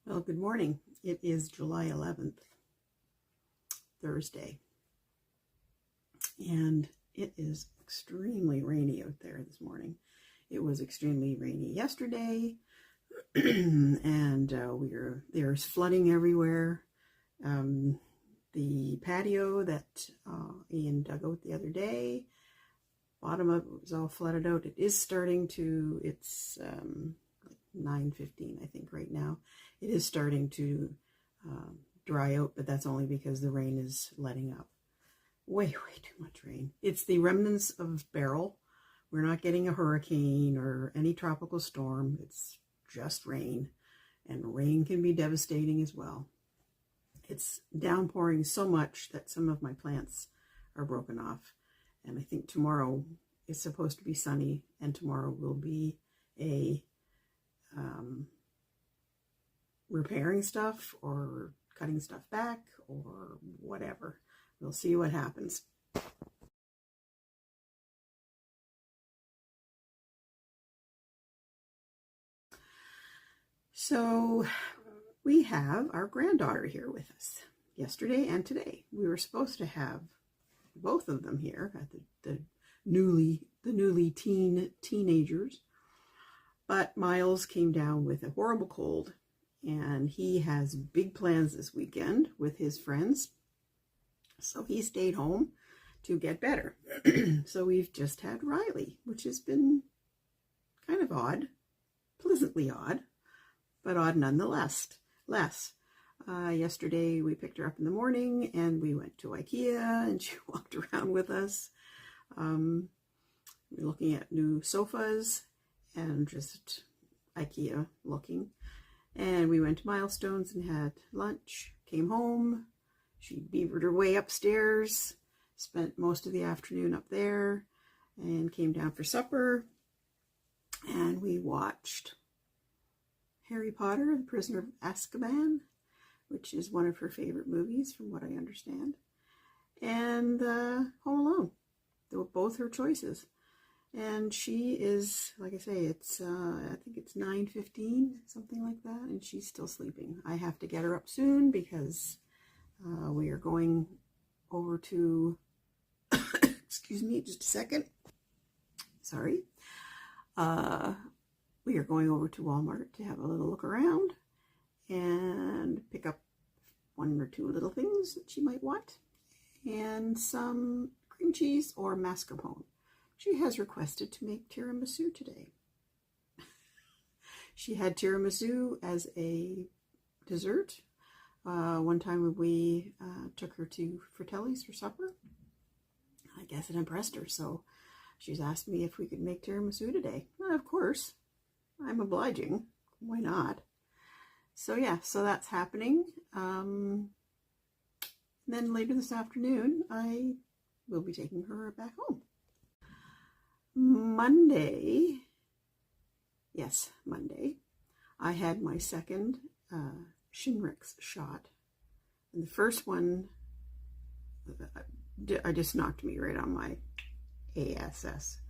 Well, good morning. It is July 11th, Thursday, and it is extremely rainy out there this morning. It was extremely rainy yesterday, and there's flooding everywhere. The patio that Ian dug out the other day, bottom of it was all flooded out. It is starting to, it's 9:15, I think, right now. It is starting to dry out, but that's only because the rain is letting up. Way too much rain. It's the remnants of Beryl. We're not getting a hurricane or any tropical storm. It's just rain, and rain can be devastating as well. It's downpouring so much that some of my plants are broken off, and I think tomorrow is supposed to be sunny, and tomorrow will be a repairing stuff or cutting stuff back or whatever. We'll see what happens. So we have our granddaughter here with us yesterday and today. We were supposed to have both of them here at the newly teenagers, but Miles came down with a horrible cold, and he has big plans this weekend with his friends. So he stayed home to get better. So we've just had Riley, which has been kind of odd, pleasantly odd, but odd nonetheless. Yesterday we picked her up in the morning and we went to IKEA and she walked around with us. We're looking at new sofas and just IKEA looking. And we went to Milestones and had lunch, came home. She beavered her way upstairs, spent most of the afternoon up there, and came down for supper. And we watched Harry Potter, The Prisoner of Azkaban, which is one of her favorite movies from what I understand, and Home Alone. They were both her choices. And she is, like I say, it's I think it's 9:15, something like that, and she's still sleeping. I have to get her up soon because we are going over to, excuse me, just a second. Sorry. We are going over to Walmart to have a little look around and pick up one or two little things that she might want, and some cream cheese or mascarpone. She has requested to make tiramisu today. She had tiramisu as a dessert. One time we took her to Fratelli's for supper. I guess it impressed her, so she's asked me if we could make tiramisu today. Well, of course, I'm obliging. Why not? So yeah, so that's happening. Then later this afternoon, I will be taking her back home. Monday, I had my second Shinrix shot. And the first one, I just knocked me right on my ASS.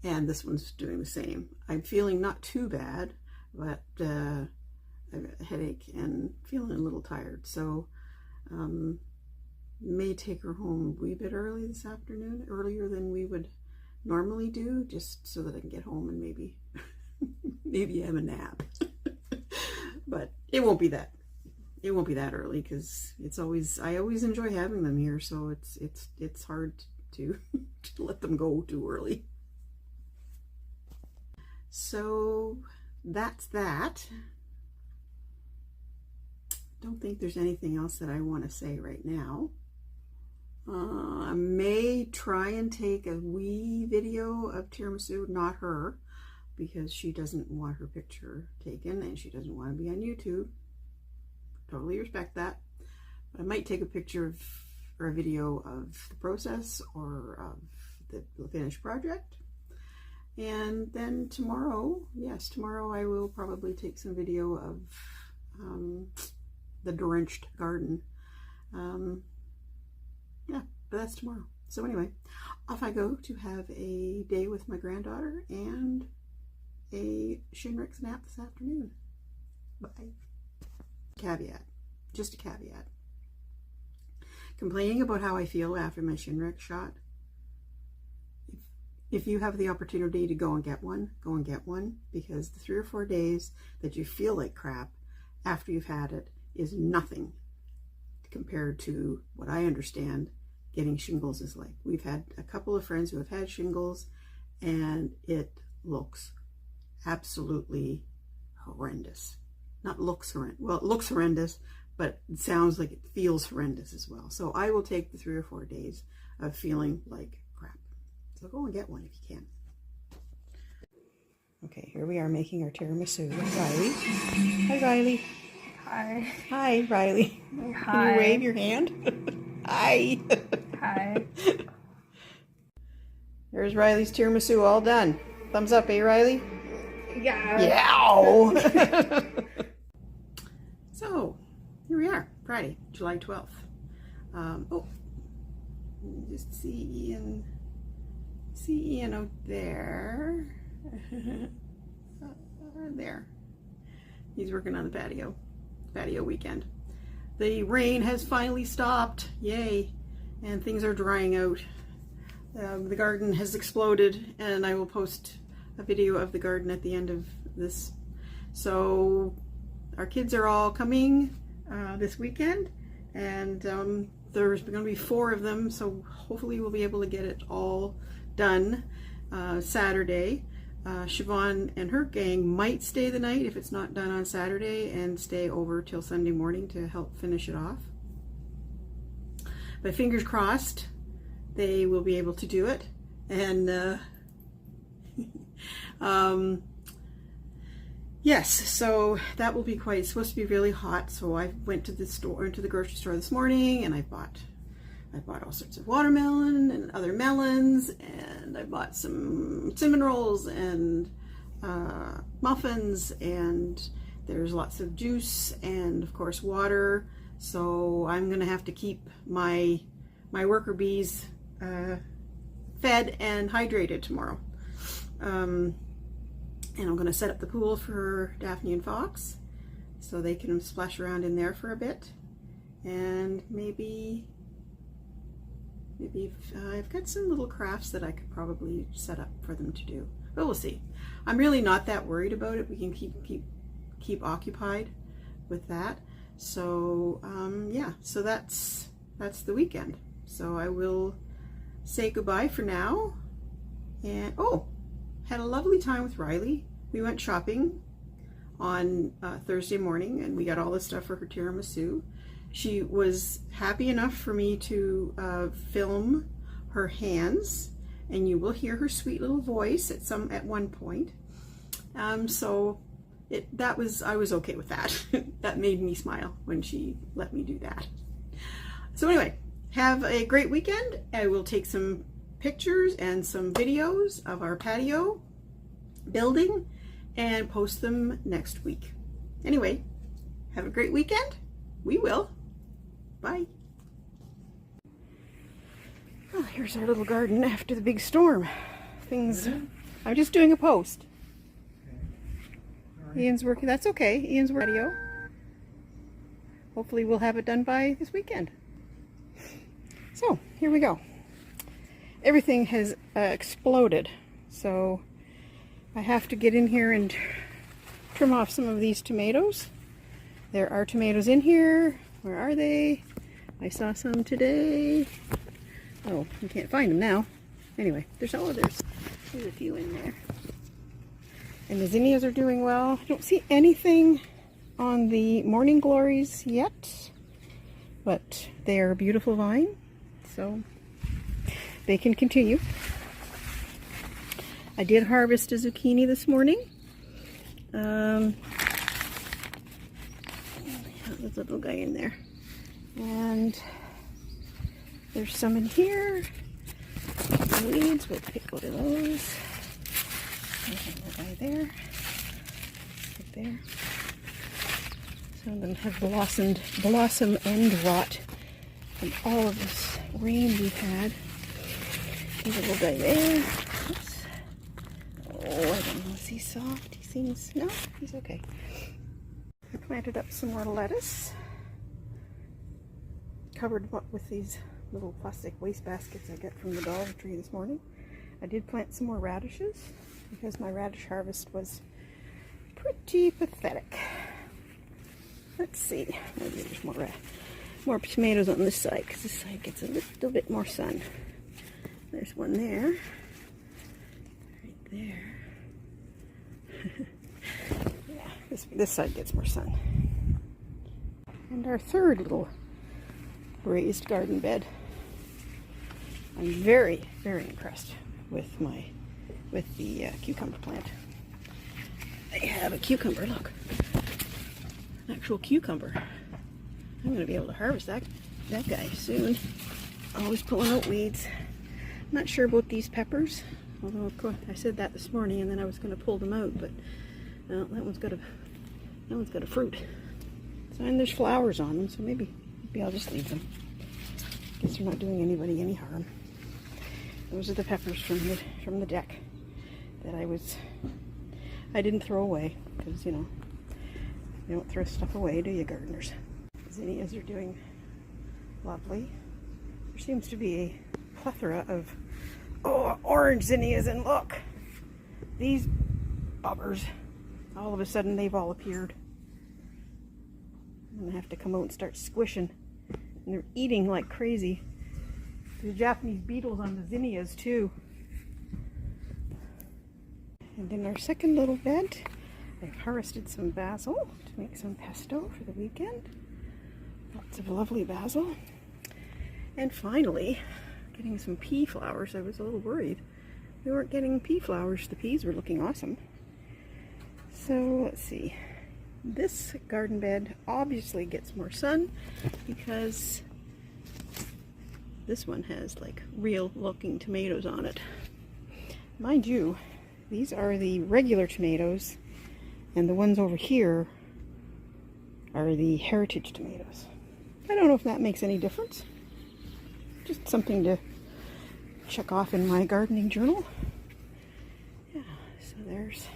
And this one's doing the same. I'm feeling not too bad, but I have a headache and feeling a little tired. So may take her home a wee bit early this afternoon, earlier than we would normally do, just so that I can get home and maybe have a nap. But it won't be that early, because I always enjoy having them here, so it's hard to let them go too early. So that's that. Don't think there's anything else that I want to say right now. I may try and take a wee video of tiramisu, not her, because she doesn't want her picture taken and she doesn't want to be on YouTube. Totally respect that. But I might take a picture of, or a video of the process or of the finished project. And then tomorrow I will probably take some video of the drenched garden. Yeah, but that's tomorrow. So anyway, off I go to have a day with my granddaughter and a Shinrix nap this afternoon. Bye. Caveat. Just a caveat. Complaining about how I feel after my Shinrix shot. If you have the opportunity to go and get one, go and get one, because the 3 or 4 days that you feel like crap after you've had it is nothing compared to what I understand getting shingles is like. We've had a couple of friends who have had shingles, and it looks absolutely horrendous. Not looks horrendous. Well, it looks horrendous, but it sounds like it feels horrendous as well. So I will take the 3 or 4 days of feeling like crap. So go and get one if you can. Okay, here we are making our tiramisu with Riley. Hi, Riley. Hi. Hi, Riley. Hi. Can you wave your hand? Hi. Hi. There's Riley's tiramisu all done. Thumbs up, eh, Riley? Yeah. Yeah. So, here we are, Friday, July 12th. Just see Ian out there. There. He's working on the patio weekend. The rain has finally stopped, yay, and things are drying out. The garden has exploded, and I will post a video of the garden at the end of this. So our kids are all coming this weekend, and there's going to be 4 of them, so hopefully we'll be able to get it all done Saturday. Siobhan and her gang might stay the night if it's not done on Saturday and stay over till Sunday morning to help finish it off. But fingers crossed they will be able to do it. And yes, so that will be quite, it's supposed to be really hot. So I went to the store, into the grocery store this morning, and I bought all sorts of watermelon and other melons, and I bought some cinnamon rolls and muffins, and there's lots of juice and of course water. So I'm gonna have to keep my worker bees fed and hydrated tomorrow. And I'm gonna set up the pool for Daphne and Fox so they can splash around in there for a bit, and maybe I've got some little crafts that I could probably set up for them to do, but we'll see. I'm really not that worried about it. We can keep occupied with that. So yeah, so that's the weekend. So I will say goodbye for now. And had a lovely time with Riley. We went shopping on Thursday morning, and we got all the stuff for her tiramisu. She was happy enough for me to film her hands, and you will hear her sweet little voice at one point. So I was okay with that. That made me smile when she let me do that. So anyway, have a great weekend. I will take some pictures and some videos of our patio building and post them next week. Anyway, have a great weekend. We will. Bye. Oh, here's our little garden after the big storm. I'm just doing a post. Ian's working. That's okay. Ian's working. Hopefully we'll have it done by this weekend. So here we go. Everything has exploded. So I have to get in here and trim off some of these tomatoes. There are tomatoes in here. Where are they? I saw some today. Oh, you can't find them now. Anyway, there's a few in there. And the zinnias are doing well. I don't see anything on the morning glories yet, but they are a beautiful vine, so they can continue. I did harvest a zucchini this morning. There's a little guy in there. And there's some in here. Weeds, we'll pick one of those. There's a little guy there. Right there. Some of them have blossom end rot from all of this rain we've had. There's a little guy there. Oops. Oh, I don't know. Is he soft? He seems... No, he's okay. Planted up some more lettuce. Covered what with these little plastic waste baskets I get from the Dollar Tree this morning. I did plant some more radishes because my radish harvest was pretty pathetic. Let's see, maybe there's more tomatoes on this side because this side gets a little bit more sun. There's one there, right there. Yeah, this side gets more sun. And our third little raised garden bed. I'm very, very impressed with the cucumber plant. I have a cucumber, look. An actual cucumber. I'm going to be able to harvest that guy soon. Always pulling out weeds. I'm not sure about these peppers, although of course I said that this morning and then I was going to pull them out, but that one's got a fruit. So, and there's flowers on them, so maybe I'll just leave them. Guess they're not doing anybody any harm. Those are the peppers from the deck that I didn't throw away, because you know, you don't throw stuff away, do you, gardeners? Zinnias are doing lovely. There seems to be a plethora of orange zinnias, and look, these bubbers. All of a sudden they've all appeared. I'm gonna have to come out and start squishing. And they're eating like crazy. There's Japanese beetles on the zinnias too. And in our second little bed, I've harvested some basil to make some pesto for the weekend. Lots of lovely basil. And finally, getting some pea flowers. I was a little worried we weren't getting pea flowers. The peas were looking awesome. So let's see. This garden bed obviously gets more sun because this one has like real looking tomatoes on it. Mind you, these are the regular tomatoes and the ones over here are the heritage tomatoes. I don't know if that makes any difference. Just something to check off in my gardening journal. Yeah, so there's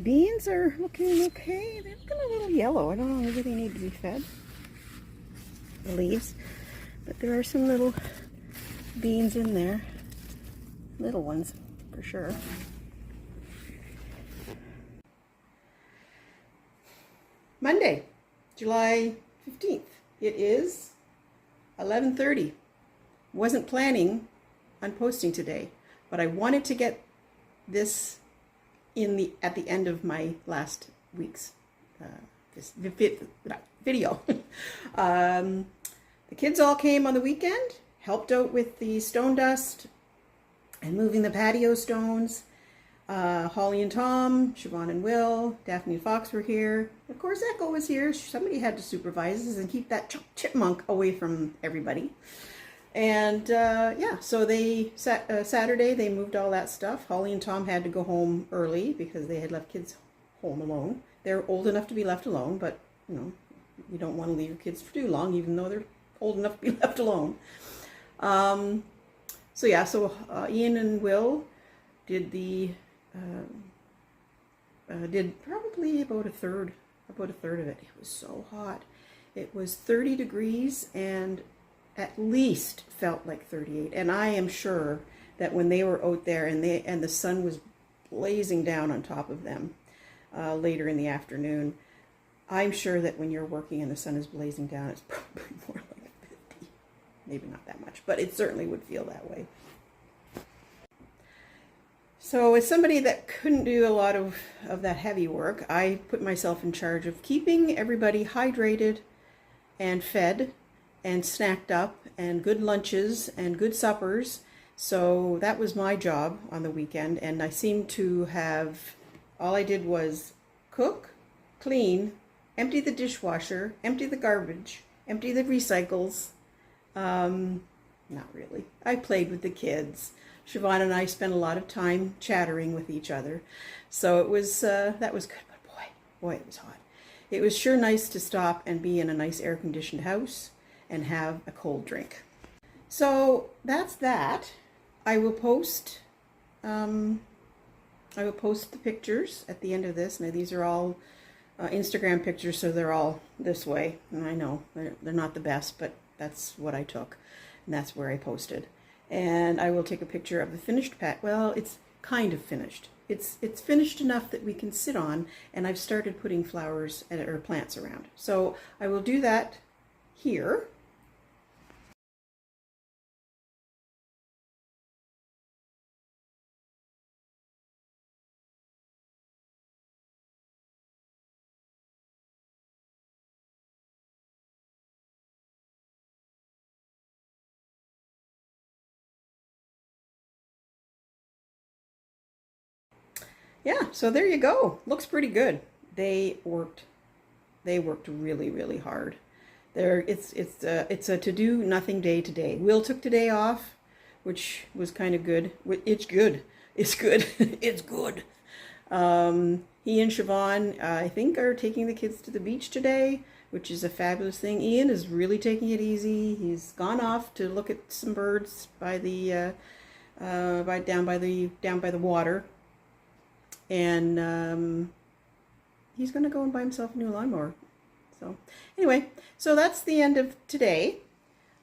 beans are looking okay. They're looking a little yellow. I don't know, maybe they need to be fed. The leaves. But there are some little beans in there. Little ones, for sure. Monday, July 15th. It is 11:30. Wasn't planning on posting today, but I wanted to get this at the end of my last week's video. The kids all came on the weekend, helped out with the stone dust and moving the patio stones. Holly and Tom, Siobhan and Will, Daphne and Fox were here. Of course, Echo was here. Somebody had to supervise this and keep that chipmunk away from everybody. And yeah, so they Saturday they moved all that stuff. Holly and Tom had to go home early because they had left kids home alone. They're old enough to be left alone, but you know, you don't want to leave your kids for too long, even though they're old enough to be left alone. So yeah, so Ian and Will did did probably about a third of it. It was so hot. It was 30 degrees and at least felt like 38. And I am sure that when they were out there and the sun was blazing down on top of them later in the afternoon, I'm sure that when you're working and the sun is blazing down, it's probably more like 50. Maybe not that much, but it certainly would feel that way. So as somebody that couldn't do a lot of that heavy work, I put myself in charge of keeping everybody hydrated and fed and snacked up and good lunches and good suppers. So that was my job on the weekend, and I seemed to have, all I did was cook, clean, empty the dishwasher, empty the garbage, empty the recycles. Not really. I played with the kids. Siobhan and I spent a lot of time chattering with each other. So it was, that was good, but boy, it was hot. It was sure nice to stop and be in a nice air-conditioned house and have a cold drink. So that's that. I will post the pictures at the end of this. Now these are all Instagram pictures, so they're all this way. And I know they're not the best, but that's what I took, and that's where I posted. And I will take a picture of the finished well, it's kind of finished. It's finished enough that we can sit on, and I've started putting flowers or plants around. So I will do that here. Yeah, so there you go. Looks pretty good. They worked really, really hard. It's a to do nothing day today. Will took today off, which was kind of good. It's good. It's good. It's good. He and Siobhan, I think, are taking the kids to the beach today, which is a fabulous thing. Ian is really taking it easy. He's gone off to look at some birds by the down by the water. And he's going to go and buy himself a new lawnmower. So anyway, so that's the end of today.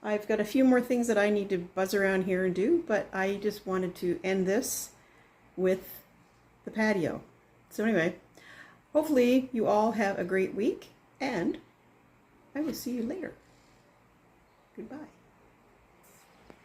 I've got a few more things that I need to buzz around here and do, but I just wanted to end this with the patio. So anyway, hopefully you all have a great week, and I will see you later. Goodbye.